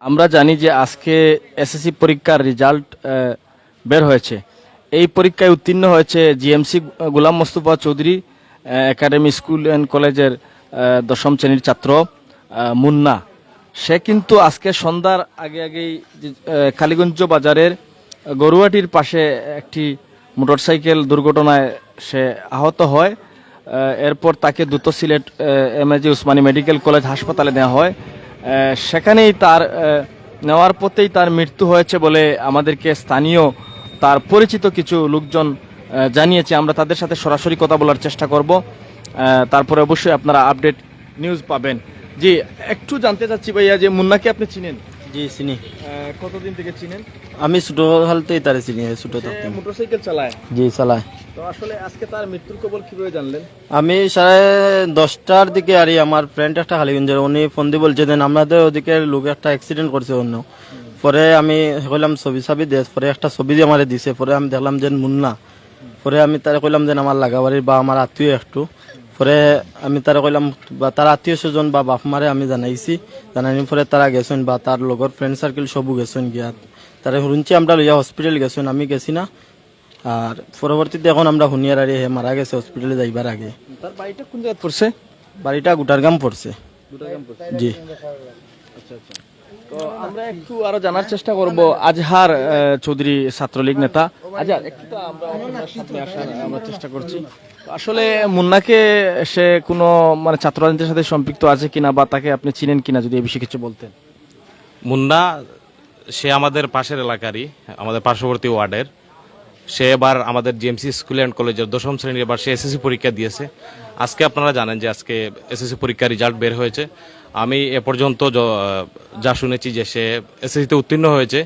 আমরা জানি যে আজকে এসএসসি পরীক্ষার রেজাল্ট বের হয়েছে। এই পরীক্ষায় উত্তীর্ণ হয়েছে GMC Golam Mostafa Chowdhury academy school and কলেজের দশম শ্রেণীর ছাত্র মুন্না। সে কিন্তু আজকে সন্ধ্যার আগে আগেই কালীগঞ্জ বাজারের গরুয়াটির পাশে একটি মোটরসাইকেল দুর্ঘটনায় সে আহত হয়। এরপর তাকে দ্রুত Sylhet MAG Usmani medical college হাসপাতালে নেওয়া হয়। সেখানেই তার নেওয়ার পথেই তার মৃত্যু হয়েছে বলে আমাদেরকে স্থানীয় তার পরিচিত কিছু লোকজন জানিয়েছে। আমরা তাদের সাথে সরাসরি কথা বলার চেষ্টা করব, তারপরে অবশ্যই আপনারা আপডেট নিউজ পাবেন। জি, একটু জানতে চাচ্ছি ভাইয়া যে মুন্নাকে আপনি চিনেন? জি চিনি। কতদিন থেকে চিনেন? আমি ছোট হালতেই তারে চিনি, ছোট থাকতে। মোটরসাইকেল চালায়? জি চালায়। তো আসলে আজকে তার মৃত্যুর খবর কিভাবে জানলেন? আমি 10:30টার দিকে আর আমার ফ্রেন্ড একটা কালীগঞ্জের, উনি ফোন দিয়ে বলছে যে আমাদের ওদিকে লোক একটা অ্যাক্সিডেন্ট করছে অন্য। পরে আমি কইলাম ছবি দেশ, পরে একটা ছবি দিয়ে আমার দিছে। পরে আমি দেখলাম যে মুন্না। পরে আমি তারা কইলাম যে আমার লাগাবাড়ির বা আমার আত্মীয় একটু। পরে আমি তারা কইলাম বা তার আত্মীয় স্বজন বা বাপ মারে আমি জানাইছি। জানানোর পরে তারা গেছেন বা তার লগর ফ্রেন্ড সার্কেল সবু গেছেন গিয়া তারা শুনছি আমরা লইয়া হসপিটাল গেছেন, আমি গেছি না। আর পরবর্তীতে এখন আমরা হুনিয়ার আরে হে মারা গেছে হসপিটালে যাইবার আগে। তার বাড়িটা কোন জায়গায় পড়ছে? বাড়িটা গুটারগাম পড়ছে। জি। আচ্ছা আচ্ছা। তো আমরা একটু আরো জানার চেষ্টা করব আজহার চৌধুরী ছাত্রলীগ নেতা। আজহার একটু তো আমরা আপনার সামনে আসার আমরা চেষ্টা করছি। আসলে মুন্নাকে সে কোনো মানে ছাত্র রাজনীতির সাথে সম্পৃক্ত আছে কিনা বা তাকে আপনি চিনেন কিনা, যদি এই বিষয়ে কিছু বলতেন। মুন্না সে আমাদের পাশের এলাকারই, আমাদের পার্শ্ববর্তী ওয়ার্ডের। সে এবার আমাদের জিএমসি স্কুল অ্যান্ড কলেজের দশম শ্রেণীর এবার সে এসএসসি পরীক্ষা দিয়েছে। আজকে আপনারা জানেন যে আজকে এসএসসি পরীক্ষার রেজাল্ট বের হয়েছে। আমি এ পর্যন্ত যা শুনেছি যে সে এসএসসিতে উত্তীর্ণ হয়েছে।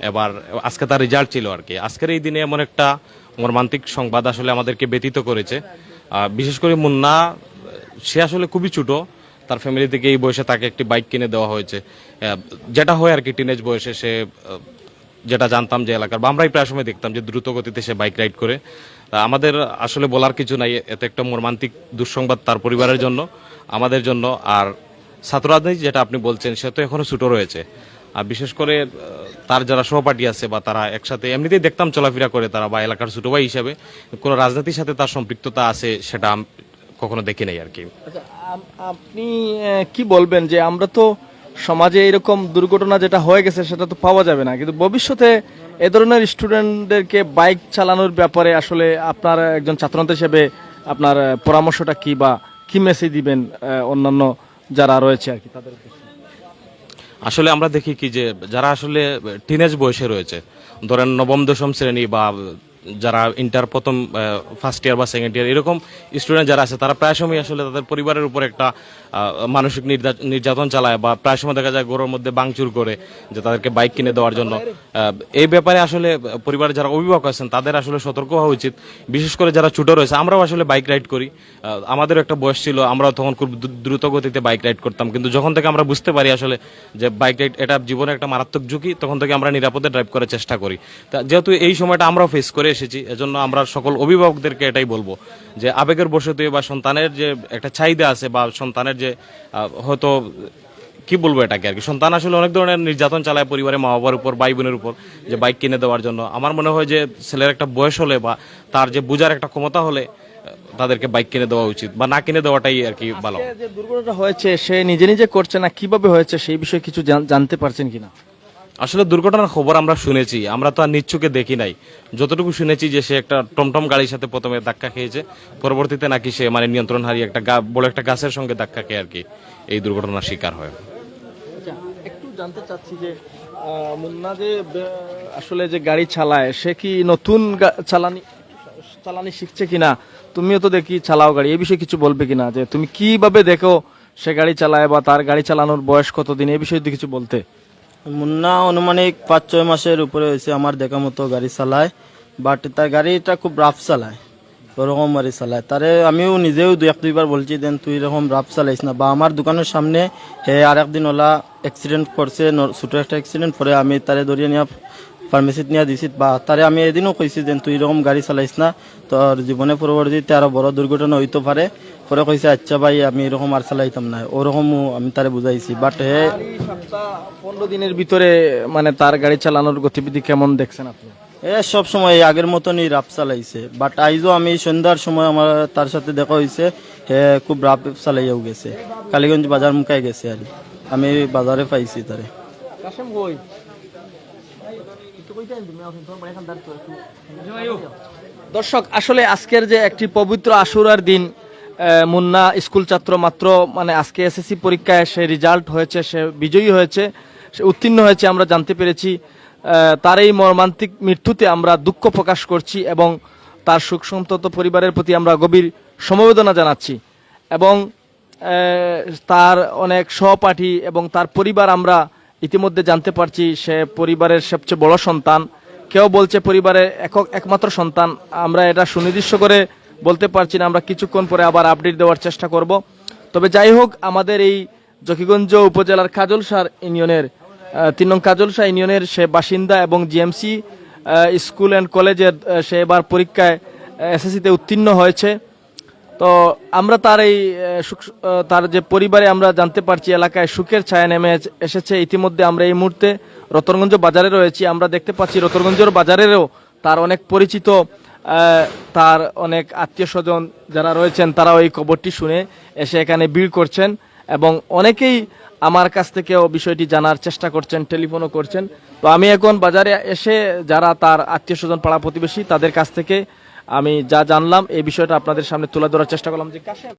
এবার আজকে তার রেজাল্ট ছিল আর কি। আজকের এই দিনে এমন একটা মর্মান্তিক সংবাদ আসলে আমাদেরকে ব্যথিত করেছে। বিশেষ করে মুন্না, সে আসলে খুবই ছোট। তার ফ্যামিলি থেকে এই বয়সে তাকে একটি বাইক কিনে দেওয়া হয়েছে, যেটা হয় আর কি টিনেজ বয়সে। সে যেটা জানতাম যে এলাকার বা আমরাই প্রায় সময় দেখতাম যে দ্রুত গতিতে সে বাইক রাইড করে। আমাদের আসলে বলার কিছু নাই, এতে একটা মর্মান্তিক দুঃসংবাদ তার পরিবারের জন্য, আমাদের জন্য। আর ছাত্র রাজনীতি যেটা আপনি বলছেন, সে তো এখনো ছোট রয়েছে। আর বিশেষ করে তার যারা সহপাঠী আছে বা তারা একসাথে এমনিতেই দেখতাম চলাফেরা করে তারা, বা এলাকার ছোট ভাই হিসেবে কোনো রাজনীতির সাথে তার সম্পৃক্ততা আছে সেটা কখনো দেখি নাই আর কি। আচ্ছা, আপনি কি বলবেন যে আমরা তো সমাজে এরকম দুর্ঘটনা যেটা হয়ে গেছে সেটা তো পাওয়া যাবে না, কিন্তু ভবিষ্যতে এ ধরনের স্টুডেন্টদেরকে বাইক চালানোর ব্যাপারে আসলে আপনার একজন ছাত্রনেতা হিসেবে আপনার পরামর্শটা কি বা কি মেসেজ দিবেন অন্যান্য যারা রয়েছে আর কি তাদের? আসলে আমরা দেখি কি যে যারা আসলে টিনেজ বয়সে রয়েছে, ধরেন নবম দশম শ্রেণী বা যারা ইন্টার প্রথম ফার্স্ট ইয়ার বা সেকেন্ড ইয়ার এরকম স্টুডেন্ট যারা আছে, তারা প্রায় সময় আসলে তাদের পরিবারের উপর একটা মানসিক নির্যাতন চালায় বা প্রায় সময় দেখা যায় ঘরের মধ্যে ভাঙচুর করে যে তাদেরকে বাইক কিনে দেওয়ার জন্য। এই ব্যাপারে আসলে পরিবারের যারা অভিভাবক আছেন তাদের আসলে সতর্ক হওয়া উচিত। বিশেষ করে যারা ছোট রয়েছে, আমরাও আসলে বাইক রাইড করি, আমাদেরও একটা বয়স ছিল, আমরাও তখন খুব দ্রুত গতিতে বাইক রাইড করতাম। কিন্তু যখন থেকে আমরা বুঝতে পারি আসলে যে বাইক রাইড এটা জীবনের একটা মারাত্মক ঝুঁকি, তখন থেকে আমরা নিরাপদে ড্রাইভ করার চেষ্টা করি। তা যেহেতু এই সময়টা আমরাও ফেস করে এসেছি, এজন্য আমরা সকল অভিভাবকদেরকে এটাই বলবো যে আবেগের বশতে বা সন্তানের যে একটা চাহিদা আছে বা সন্তানের যে হয়তো কি বলবো এটাকে আর কি, সন্তান আসলে অনেক ধরনের নির্যাতন চালায় পরিবারের মা বাবার উপর, ভাই বোনের উপর, যে বাইক কিনে দেওয়ার জন্য। আমার মনে হয় যে ছেলের একটা বয়স হলে বা তার যে বুঝার একটা ক্ষমতা হলে তাদেরকে বাইক কিনে দেওয়া উচিত, বা না কিনে দেওয়াটাই আর কি ভালো। যে দুর্ঘটনা হয়েছে সে নিজে নিজে করছে না কিভাবে হয়েছে সেই বিষয়ে কিছু জানতে পারছেন কিনা? আসলে দুর্ঘটনার খবর আমরা শুনেছি, আমরা তো আর নিচ্ছুকে দেখি নাই। যতটুকু শুনেছি যে সে একটা টমটম গাড়ির সাথে প্রথমে ধাক্কা খেয়েছে, পরবর্তীতে নাকি সে মানে নিয়ন্ত্রণ হারিয়ে একটা বড় একটা গাছের সঙ্গে ধাক্কা খেয়ে আর কি এই দুর্ঘটনার শিকার হয়। আচ্ছা, একটু জানতে চাচ্ছি যে মুন্না যে আসলে যে গাড়ি চালায় সে কি নতুন চালানি শিখছে কিনা? তুমিও তো দেখি চালাও গাড়ি, এই বিষয়ে কিছু বলবে কিনা যে তুমি কিভাবে দেখো সে গাড়ি চালায় বা তার গাড়ি চালানোর বয়স কতদিন, এই বিষয়ে যদি কিছু বলতে। মুন্না অনুমানিক 5-6 মাসের উপরে হয়েছে আমার দেখা মতো গাড়ি চালায়, বাট তার গাড়িটা খুব রাফ চালায়, ওরকম গাড়ি চালায়। তারে আমিও নিজেও 1-2বার বলছি দেন তুই এরকম রাফ চালাইস না। বা আমার দোকানের সামনে হে আর একদিন ওলা অ্যাক্সিডেন্ট করছে, ছোটো একটা অ্যাক্সিডেন্ট, পরে আমি তারে ধরিয়ে নিয়ে ফার্মেসিত নিয়ে দিছি। বা তারে আমি এদিনও কইছি দেন তুই এরকম গাড়ি চালাইস না, তোর জীবনে পরবর্তীতে আরো বড় দুর্ঘটনা হইতে পারে। পরে কইছে আচ্ছা ভাই আমি এরকম আর চালাইতাম না, ওরকমও আমি তারে বুঝাইছি, বাট হে 15 দিনের ভিতরে মানে তার গাড়ি চালানোর গতিবিধি কেমন দেখছেন আপনি? সব সময় আগের মতনই রাপ চালাইছে, বাট আইজও আমি সন্ধ্যার সময় আমার তার সাথে দেখা হয়েছে, হে খুব রাপ চালাইয়াও গেছে, কালীগঞ্জ বাজার মুখায় গেছে আর আমি বাজারে পাইছি তারে। দর্শক, আসলে আজকের যে একটি পবিত্র আশুরার দিন, মুন্না স্কুল ছাত্র মাত্র মানে আজকে এসএসসি পরীক্ষায় সে রেজাল্ট হয়েছে, সে বিজয়ী হয়েছে, সে উত্তীর্ণ হয়েছে, আমরা জানতে পেরেছি। তার এই মর্মান্তিক মৃত্যুতে আমরা দুঃখ প্রকাশ করছি এবং তার সুখ সন্তত পরিবারের প্রতি আমরা গভীর সমবেদনা জানাচ্ছি এবং তার অনেক সহপাঠী এবং তার পরিবার আমরা ইতিমধ্যে জানতে পারছি সে পরিবারের সবচেয়ে বড় সন্তান, কেউ বলছে পরিবারের একমাত্র সন্তান। আমরা এটা সুনির্দিষ্ট করে বলতে পারছি না, আমরা কিছুক্ষণ পরে আবার আপডেট দেওয়ার চেষ্টা করব। তবে যাই হোক, আমাদের এই জকিগঞ্জ উপজেলার কাজলসার ইউনিয়নের 3 নং কাজলসা ইউনিয়নের সে বাসিন্দা এবং জিএমসি স্কুল অ্যান্ড কলেজের সে এবার পরীক্ষায় এসএসসিতে উত্তীর্ণ হয়েছে। তো আমরা তার এই তার যে পরিবারে আমরা জানতে পারছি এলাকায় সুখের ছায়া নেমে এসেছে। ইতিমধ্যে আমরা এই মুহূর্তে রতনগঞ্জ বাজারে রয়েছি, আমরা দেখতে পাচ্ছি রতনগঞ্জের বাজারেরও তার অনেক পরিচিত, তার অনেক আত্মীয় স্বজন যারা রয়েছেন তারাও এই খবরটি শুনে এসে এখানে ভিড় করছেন এবং অনেকেই আমার কাছ থেকেও বিষয়টি জানার চেষ্টা করছেন, টেলিফোনও করছেন। তো আমি এখন বাজারে এসে যারা তার আত্মীয় স্বজন পাড়া প্রতিবেশী তাদের কাছ থেকে আমি যা জানলাম এই বিষয়টা আপনাদের সামনে তুলে ধরার চেষ্টা করলাম। যে